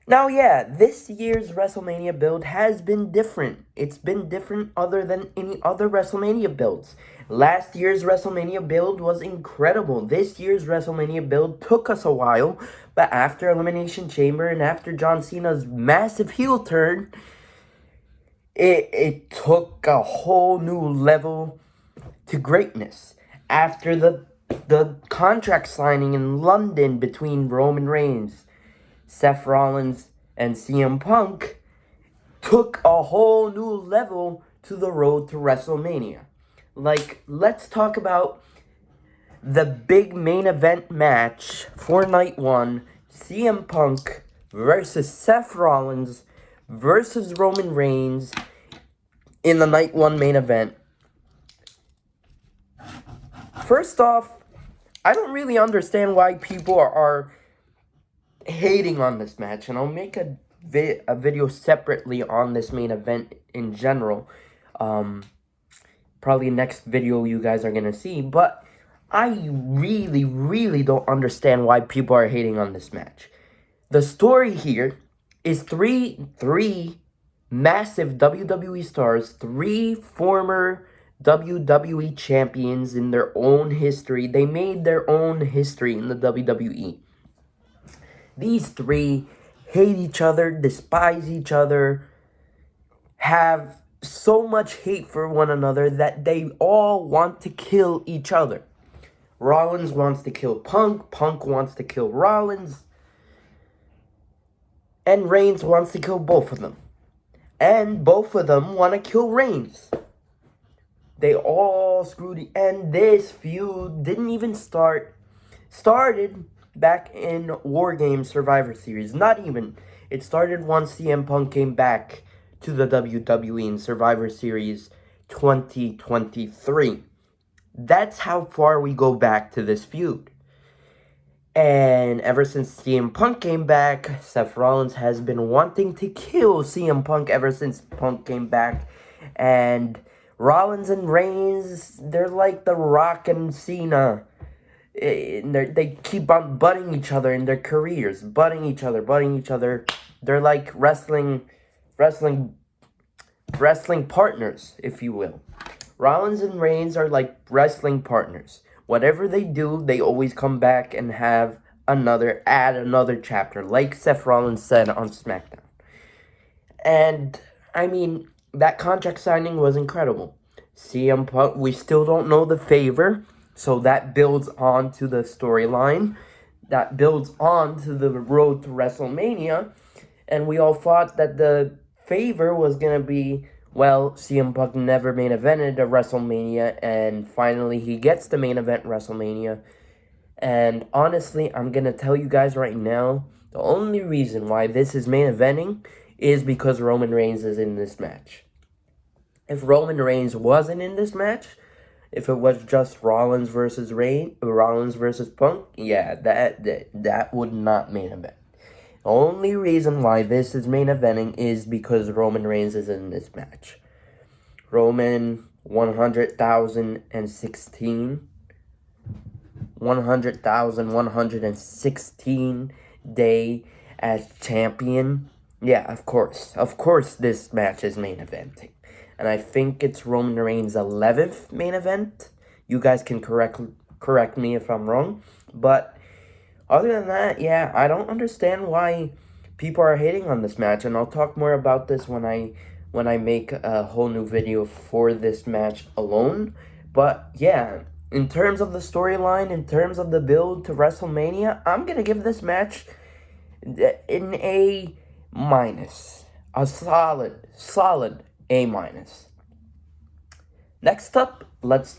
Now, yeah, this year's WrestleMania build has been different. It's been different other than any other WrestleMania builds. Last year's WrestleMania build was incredible. This year's WrestleMania build took us a while, but after Elimination Chamber and after John Cena's massive heel turn, it took a whole new level to greatness. After the contract signing in London between Roman Reigns, Seth Rollins, and CM Punk took a whole new level to the road to WrestleMania. Like, let's talk about the big main event match for night one: CM Punk versus Seth Rollins versus Roman Reigns in the night one main event. First off, I don't really understand why people are hating on this match, and I'll make a video separately on this main event in general. Probably next video you guys are gonna see, but I really don't understand why people are hating on this match. The story here is three massive WWE stars, three former WWE champions in their own history. They made their own history in the WWE. These three hate each other, despise each other, have so much hate for one another that they all want to kill each other. Rollins wants to kill Punk, Punk wants to kill Rollins, and Reigns wants to kill both of them. And both of them want to kill Reigns. They all screwed, and this feud didn't even started back in War Games Survivor Series. Not even. It started once CM Punk came back to the WWE in Survivor Series 2023. That's how far we go back to this feud. And ever since CM Punk came back, Seth Rollins has been wanting to kill CM Punk ever since Punk came back. And Rollins and Reigns, they're like The Rock and Cena. They keep on butting each other in their careers, butting each other. They're like wrestling partners, if you will. Rollins and Reigns are like wrestling partners. Whatever they do, they always come back and add another chapter, like Seth Rollins said on SmackDown. And I mean, that contract signing was incredible. CM Punk, we still don't know the favor, so that builds on to the storyline. That builds on to the road to WrestleMania. And we all thought that the favor was going to be, well, CM Punk never main evented a WrestleMania, and finally he gets the main event WrestleMania. And honestly, I'm going to tell you guys right now, the only reason why this is main eventing is because Roman Reigns is in this match. If Roman Reigns wasn't in this match, if it was just Rollins versus Punk, yeah, that would not main event. The only reason why this is main eventing is because Roman Reigns is in this match. Roman 100,116 day as champion. Yeah, of course. Of course this match is main eventing. And I think it's Roman Reigns' 11th main event. You guys can correct me if I'm wrong. But other than that, yeah, I don't understand why people are hating on this match, and I'll talk more about this when I make a whole new video for this match alone. But yeah, in terms of the storyline, in terms of the build to WrestleMania, I'm gonna give this match an A minus, a solid A minus. Next up, let's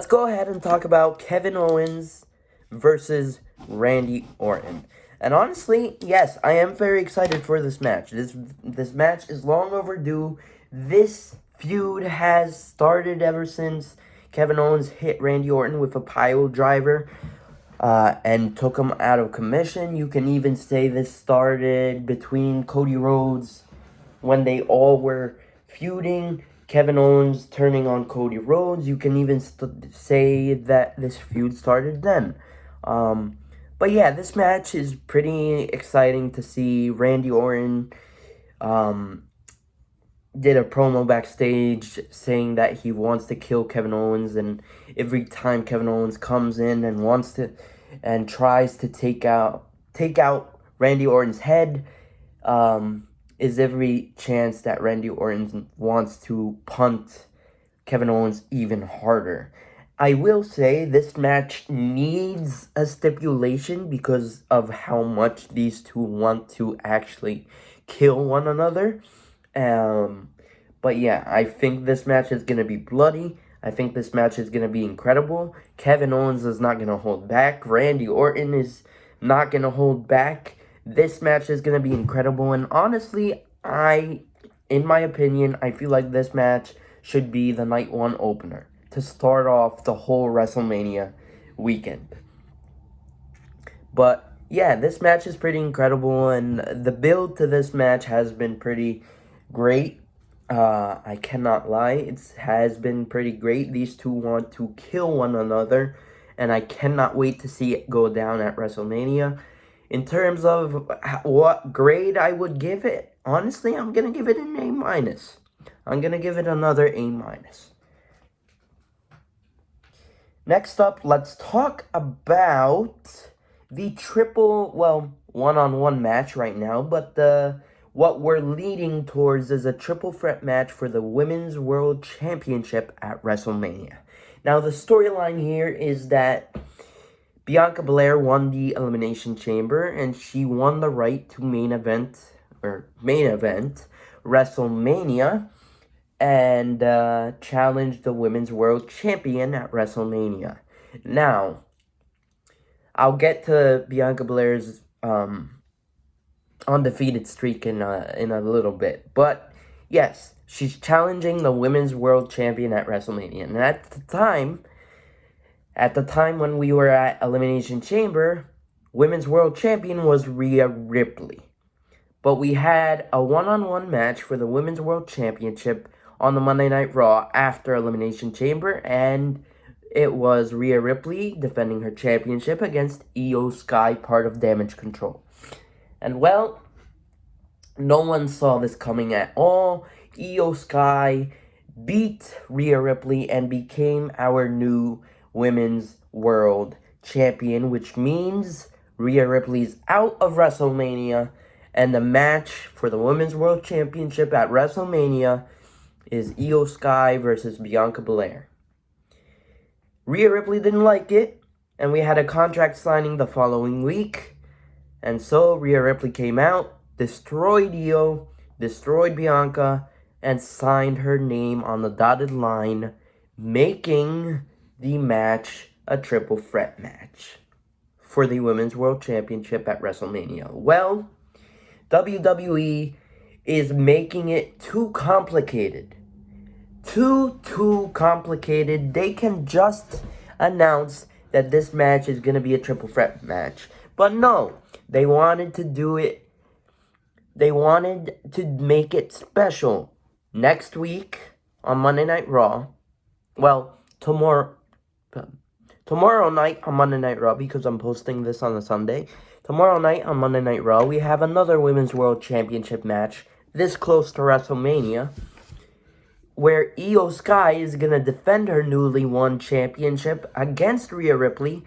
go ahead and talk about Kevin Owens versus Randy Orton. And honestly, yes, I am very excited for this match. This match is long overdue. This feud has started ever since Kevin Owens hit Randy Orton with a pile driver and took him out of commission. You can even say this started between Cody Rhodes when they all were feuding. Kevin Owens turning on Cody Rhodes. You can even say that this feud started then. But yeah, this match is pretty exciting to see. Randy Orton um, did a promo backstage saying that he wants to kill Kevin Owens, and every time Kevin Owens comes in and wants to and tries to take out Randy Orton's head, is every chance that Randy Orton wants to punt Kevin Owens even harder. I will say this match needs a stipulation because of how much these two want to actually kill one another. Um, but yeah, I think this match is going to be bloody. I think this match is going to be incredible. Kevin Owens is not going to hold back. Randy Orton is not going to hold back. This match is going to be incredible. And honestly, in my opinion, I feel like this match should be the night one opener to start off the whole WrestleMania weekend. But yeah, this match is pretty incredible, and the build to this match has been pretty great. I cannot lie, it has been pretty great. These two want to kill one another, and I cannot wait to see it go down at WrestleMania. In terms of what grade I would give it, honestly, I'm gonna give it an A minus. I'm gonna give it another A minus. Next up, let's talk about the triple, one-on-one match right now, but what we're leading towards is a triple threat match for the Women's World Championship at WrestleMania. Now, the storyline here is that Bianca Belair won the Elimination Chamber, and she won the right to main event WrestleMania, and challenged the Women's World Champion at WrestleMania. Now, I'll get to Bianca Belair's undefeated streak in a little bit, but yes, she's challenging the Women's World Champion at WrestleMania. And at the time when we were at Elimination Chamber, Women's World Champion was Rhea Ripley. But we had a one-on-one match for the Women's World Championship on the Monday Night Raw after Elimination Chamber, and it was Rhea Ripley defending her championship against Io Sky, part of Damage Control. And well, no one saw this coming at all. Io Sky beat Rhea Ripley and became our new Women's World Champion, which means Rhea Ripley's out of WrestleMania, and the match for the Women's World Championship at WrestleMania is Io Sky versus Bianca Belair. Rhea Ripley didn't like it, and we had a contract signing the following week. And so Rhea Ripley came out, destroyed Io, destroyed Bianca, and signed her name on the dotted line, making the match a triple threat match for the Women's World Championship at WrestleMania. Well, WWE is making it too complicated. Too complicated. They can just announce that this match is going to be a triple threat match. But no, they wanted to do it. They wanted to make it special. Next week on Monday Night Raw. Well, tomorrow night on Monday Night Raw, because I'm posting this on a Sunday. Tomorrow night on Monday Night Raw, we have another Women's World Championship match this close to WrestleMania, where Io Sky is going to defend her newly won championship against Rhea Ripley.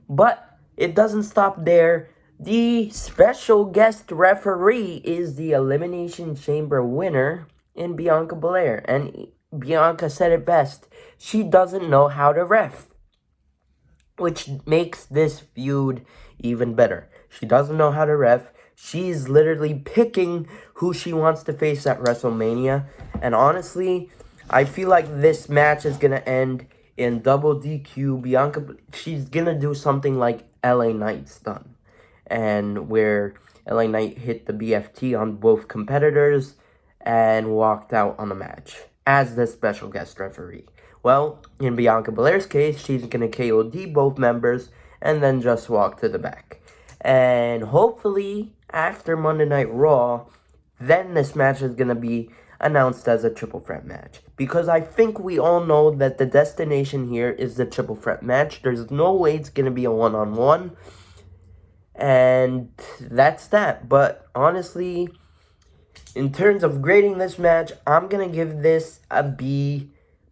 But it doesn't stop there. The special guest referee is the Elimination Chamber winner in Bianca Belair. And Bianca said it best. She doesn't know how to ref, which makes this feud even better. She doesn't know how to ref. She's literally picking who she wants to face at WrestleMania. And honestly, I feel like this match is going to end in double DQ. Bianca, she's going to do something like LA Knight's done, and where LA Knight hit the BFT on both competitors and walked out on the match as the special guest referee. Well, in Bianca Belair's case, she's going to KOD both members and then just walk to the back. And hopefully, after Monday Night Raw, then this match is going to be announced as a triple threat match. Because I think we all know that the destination here is the triple threat match. There's no way it's going to be a one-on-one. And that's that. But honestly, in terms of grading this match, I'm gonna give this a B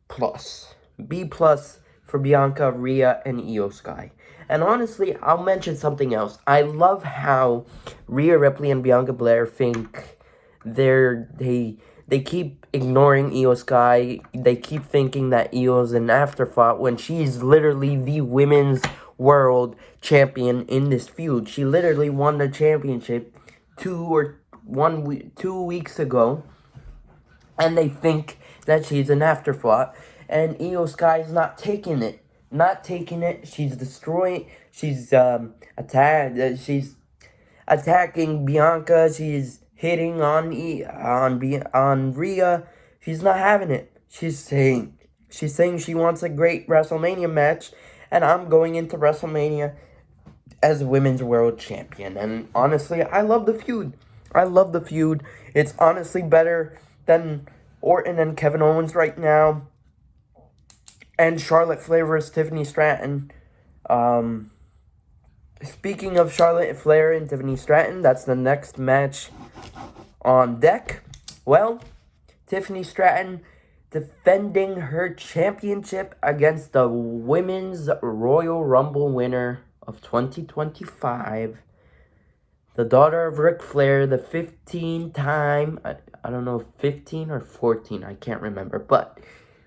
plus. B plus for Bianca, Rhea, and Io Sky. And honestly, I'll mention something else. I love how Rhea Ripley and Bianca Belair think they keep ignoring Io Sky. They keep thinking that Io's an afterthought when she's literally the women's world champion in this feud. She literally won the championship 2 weeks ago, and they think that she's an afterthought. And Io Sky's not taking it. Not taking it. She's destroying. She's She's attacking Bianca. She's hitting on Rhea. She's not having it. She's saying she wants a great WrestleMania match, and I'm going into WrestleMania as women's world champion. And honestly, I love the feud. I love the feud. It's honestly better than Orton and Kevin Owens right now, and Charlotte Flair versus Tiffany Stratton. Speaking of Charlotte Flair and Tiffany Stratton, that's the next match on deck. Well, Tiffany Stratton defending her championship against the Women's Royal Rumble winner of 2025, the daughter of Ric Flair, the 15-time, I don't know, 15 or 14, I can't remember, but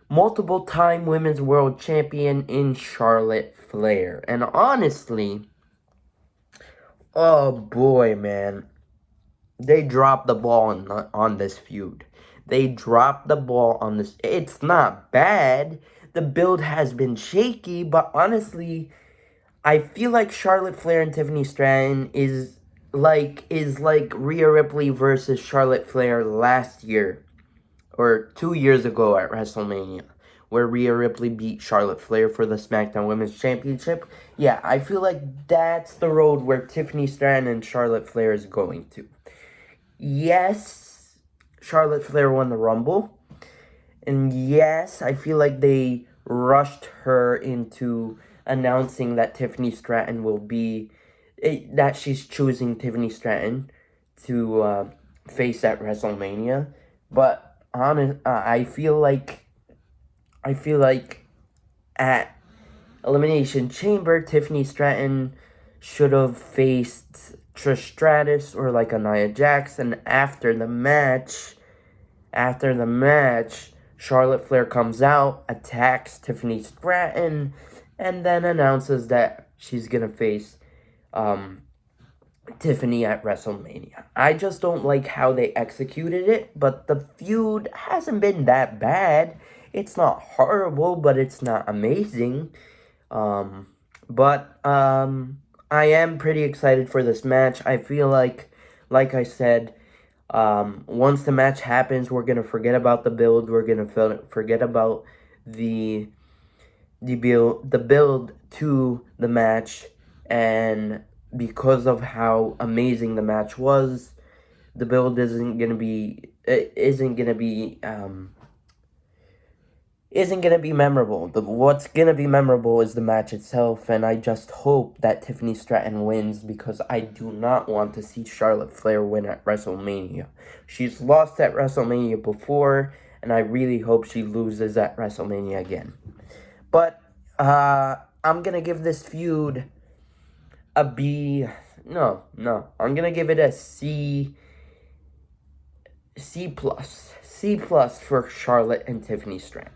multiple-time Women's World Champion in Charlotte Flair. And honestly, oh boy, man, they dropped the ball on this feud. They dropped the ball on this. It's not bad. The build has been shaky, but honestly, I feel like Charlotte Flair and Tiffany Stratton is like Rhea Ripley versus Charlotte Flair last year or 2 years ago at WrestleMania, where Rhea Ripley beat Charlotte Flair for the SmackDown Women's Championship. Yeah, I feel like that's the road where Tiffany Stratton and Charlotte Flair is going to. Yes, Charlotte Flair won the Rumble. And yes, I feel like they rushed her into announcing that Tiffany Stratton will be, that she's choosing Tiffany Stratton to face at WrestleMania. But I feel like at Elimination Chamber, Tiffany Stratton should have faced Trish Stratus or like a Nia Jackson. After the match, Charlotte Flair comes out, attacks Tiffany Stratton, and then announces that she's gonna face Tiffany at WrestleMania. I just don't like how they executed it, but the feud hasn't been that bad. It's not horrible, but it's not amazing. But I am pretty excited for this match. I feel like I said, once the match happens, we're gonna forget about the build. We're gonna forget about the build to the match, and because of how amazing the match was, the build isn't gonna be memorable. What's gonna be memorable is the match itself, and I just hope that Tiffany Stratton wins, because I do not want to see Charlotte Flair win at WrestleMania. She's lost at WrestleMania before, and I really hope she loses at WrestleMania again. But I'm gonna give this feud a B. No, I'm gonna give it a C plus. C plus for Charlotte and Tiffany Stratton.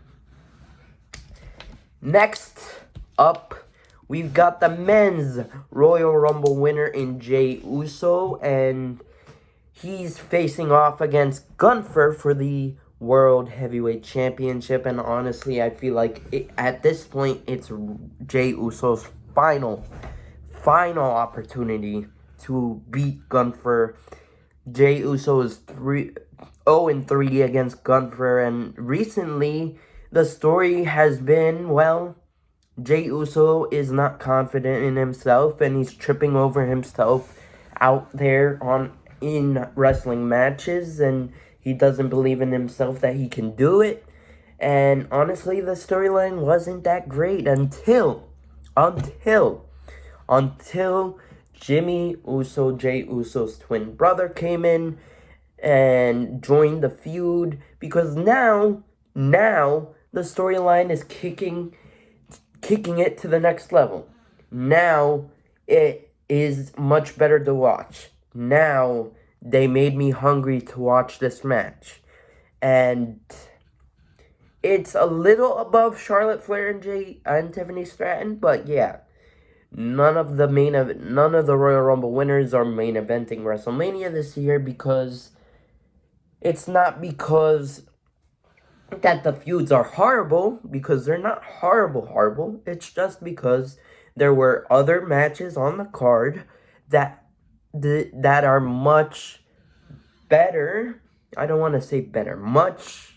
Next up, we've got the men's Royal Rumble winner in Jey Uso, and he's facing off against Gunther for the World Heavyweight Championship. And honestly, I feel like at this point, it's Jey Uso's final opportunity to beat Gunther. Jey Uso is 0-3 against Gunther, and recently the story has been, well, Jey Uso is not confident in himself, and he's tripping over himself out there in wrestling matches, and he doesn't believe in himself that he can do it. And honestly, the storyline wasn't that great until Jimmy Uso, Jey Uso's twin brother, came in and joined the feud, because now the storyline is kicking it to the next level. Now it is much better to watch. Now they made me hungry to watch this match. And it's a little above Charlotte Flair and Tiffany Stratton, but yeah. None of the Royal Rumble winners are main eventing WrestleMania this year, because it's not because that the feuds are horrible, because they're not horrible. It's just because there were other matches on the card that are much better. I don't want to say better. Much.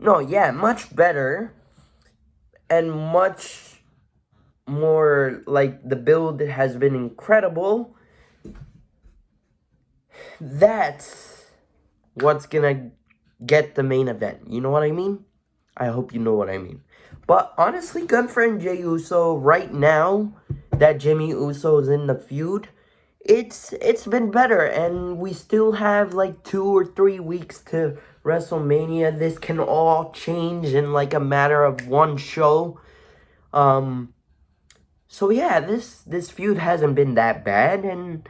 No, yeah, much better and much more, like, the build has been incredible. That's what's gonna get the main event. You know what I mean? I hope you know what I mean. But honestly, Gunther and Jey Uso, right now that Jimmy Uso is in the feud, it's been better, and we still have like 2 or 3 weeks to WrestleMania. This can all change in like a matter of one show. So yeah, this feud hasn't been that bad, and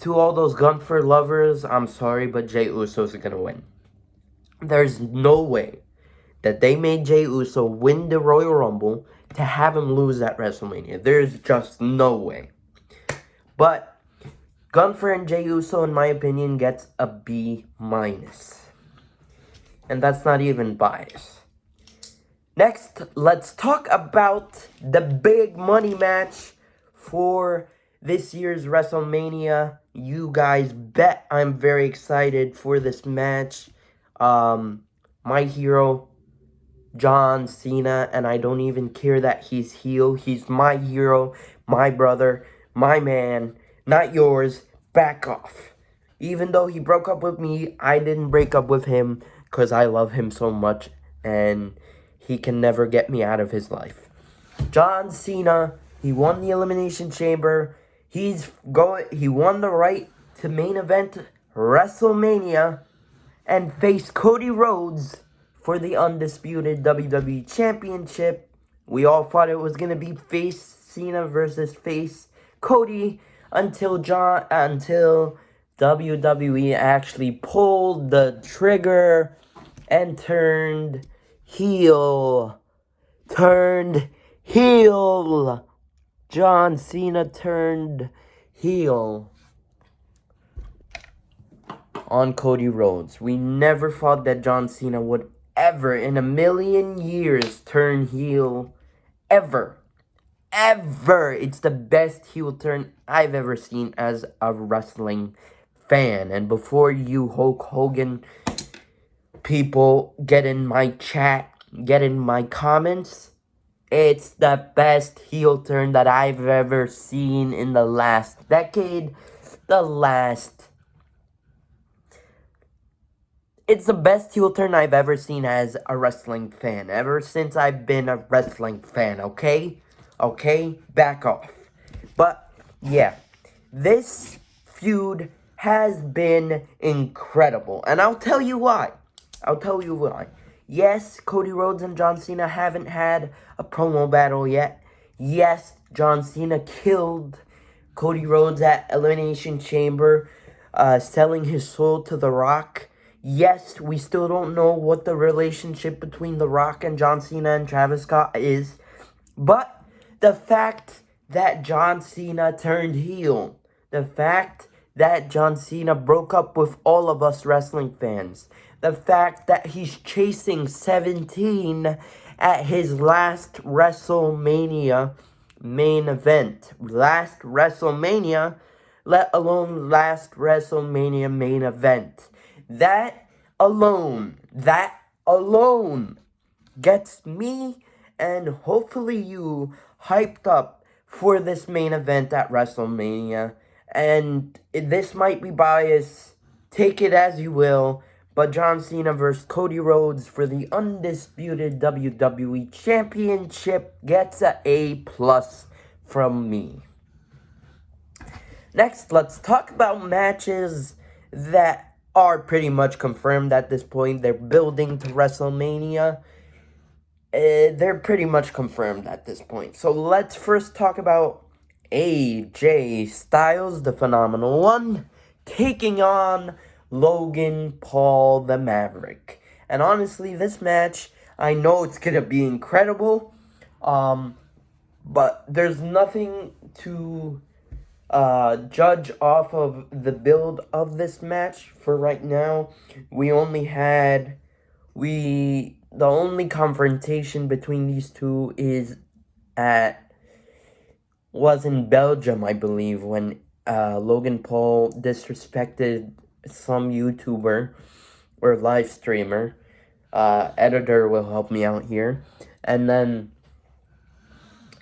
to all those Gunther lovers, I'm sorry, but Jey Uso's gonna win. There's no way that they made Jey Uso win the Royal Rumble to have him lose at WrestleMania. There's just no way. But Gunther and Jey Uso, in my opinion, gets a B-. And that's not even bias. Next, let's talk about the big money match for this year's WrestleMania. You guys bet I'm very excited for this match. My hero, John Cena, and I don't even care that he's heel. He's my hero, my brother, my man, not yours. Back off. Even though he broke up with me, I didn't break up with him because I love him so much, and he can never get me out of his life. John Cena, he won the Elimination Chamber. He won the right to main event WrestleMania and face Cody Rhodes for the undisputed WWE Championship. We all thought it was going to be face Cena versus face Cody until WWE actually pulled the trigger and turned heel. John Cena turned heel on Cody Rhodes. We never thought that John Cena would ever in a million years turn heel. Ever. It's the best heel turn I've ever seen as a wrestling fan. And before you Hulk Hogan people get in my chat, get in my comments, it's the best heel turn that I've ever seen in the last decade. It's the best heel turn I've ever seen as a wrestling fan. Ever since I've been a wrestling fan, okay? Okay? Back off. But, yeah. This feud has been incredible. And I'll tell you why. Yes, Cody Rhodes and John Cena haven't had a promo battle yet. Yes, John Cena killed Cody Rhodes at Elimination Chamber, selling his soul to The Rock. Yes, we still don't know what the relationship between The Rock and John Cena and Travis Scott is. But the fact that John Cena turned heel, the fact that John Cena broke up with all of us wrestling fans, the fact that he's chasing 17 at his last WrestleMania main event. Last WrestleMania, let alone last WrestleMania main event. That alone gets me and hopefully you hyped up for this main event at WrestleMania. And this might be biased, take it as you will, But John Cena versus Cody Rhodes for the undisputed WWE Championship gets a A+ from me. Next, let's talk about matches that are pretty much confirmed at this point. They're building to WrestleMania. They're pretty much confirmed at this point. So let's first talk about AJ Styles, the Phenomenal One, taking on Logan Paul, the Maverick. And honestly, this match, I know it's going to be incredible, but there's nothing to judge off of the build of this match for right now. The only confrontation between these two was in Belgium, I believe, when Logan Paul disrespected some YouTuber or live streamer. Editor will help me out here. And then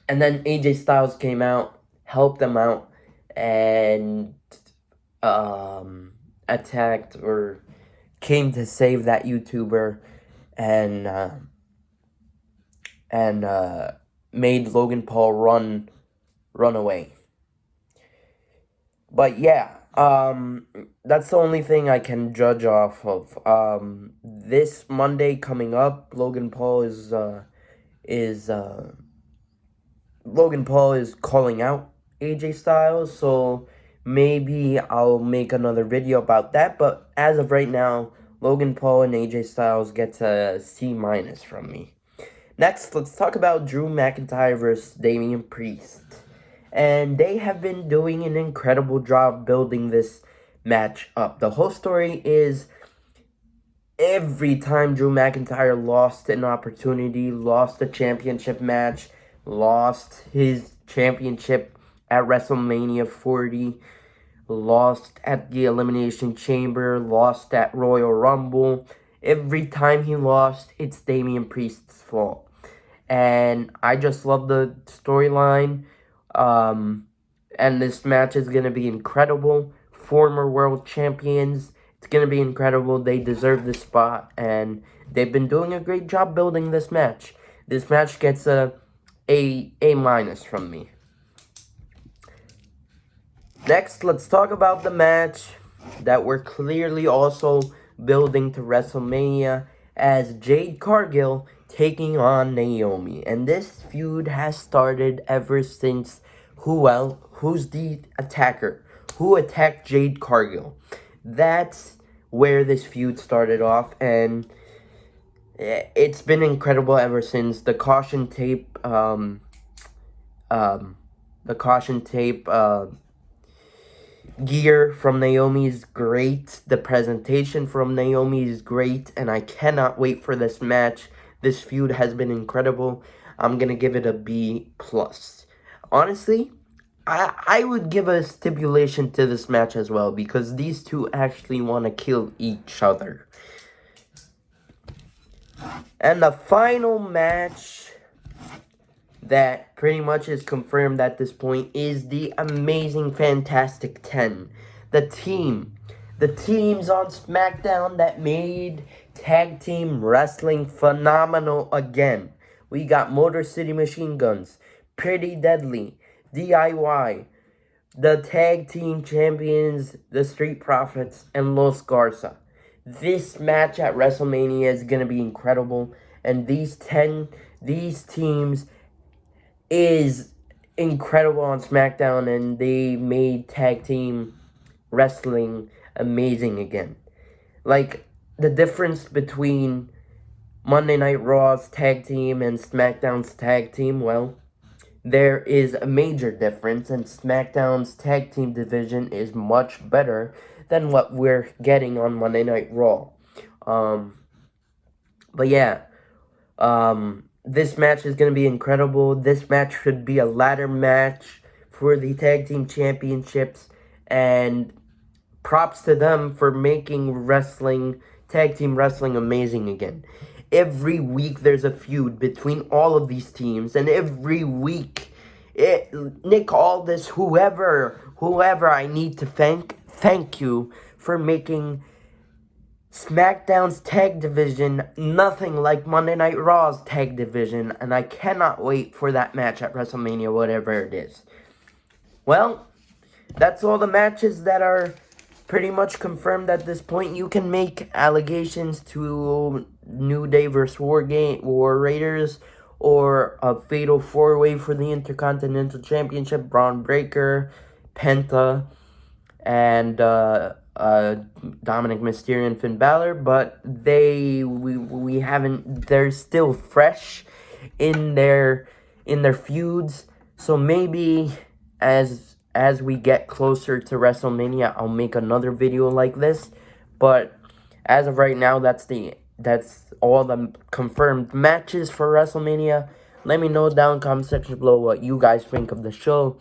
AJ Styles came out, helped them out, and attacked or came to save that YouTuber and made Logan Paul run away. But yeah, that's the only thing I can judge off of. This Monday coming up, Logan Paul is calling out AJ Styles, so maybe I'll make another video about that. But as of right now, Logan Paul and AJ Styles gets a C- from me. Next, let's talk about Drew McIntyre versus Damian Priest. And they have been doing an incredible job building this match up. The whole story is every time Drew McIntyre lost an opportunity, lost a championship match, lost his championship at WrestleMania 40, lost at the Elimination Chamber, lost at Royal Rumble. Every time he lost, it's Damian Priest's fault. And I just love the storyline. And this match is going to be incredible. Former world champions. It's going to be incredible. They deserve this spot. And they've been doing a great job building this match. This match gets a A- from me. Next, let's talk about the match that we're clearly also building to WrestleMania as Jade Cargill taking on Naomi. And this feud has started ever since who's the attacker? Who attacked Jade Cargill? That's where this feud started off, and it's been incredible ever since. The caution tape gear from Naomi is great. The presentation from Naomi is great, and I cannot wait for this match. This feud has been incredible. I'm gonna give it a B+. Honestly, I would give a stipulation to this match as well, because these two actually want to kill each other. And the final match that pretty much is confirmed at this point is the amazing Fantastic 10. The teams on SmackDown that made tag team wrestling phenomenal again. We got Motor City Machine Guns, Pretty Deadly, DIY, the tag team champions, the Street Profits, and Los Garza. This match at WrestleMania is going to be incredible, and these teams is incredible on SmackDown, and they made tag team wrestling amazing again. Like, the difference between Monday Night Raw's tag team and SmackDown's tag team, well, there is a major difference, and SmackDown's tag team division is much better than what we're getting on Monday Night Raw. But yeah, this match is going to be incredible. This match should be a ladder match for the tag team championships, and props to them for making tag team wrestling amazing again. Every week there's a feud between all of these teams, and every week Nick Aldis, whoever I need to thank you for making SmackDown's tag division, nothing like Monday Night Raw's tag division, and I cannot wait for that match at WrestleMania, whatever it is. Well, that's all the matches that are pretty much confirmed at this point. You can make allegations to New Day versus War Raiders, or a fatal 4-way for the Intercontinental Championship, Braun Breaker, Penta, and Dominic Mysterio and Finn Balor, but we haven't. They're still fresh in their feuds. So maybe as we get closer to WrestleMania, I'll make another video like this. But as of right now, that's all the confirmed matches for WrestleMania. Let me know down in the comment section below what you guys think of the show.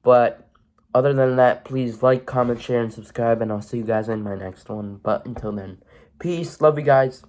But other than that, please like, comment, share, and subscribe, and I'll see you guys in my next one. But until then, peace, love you guys.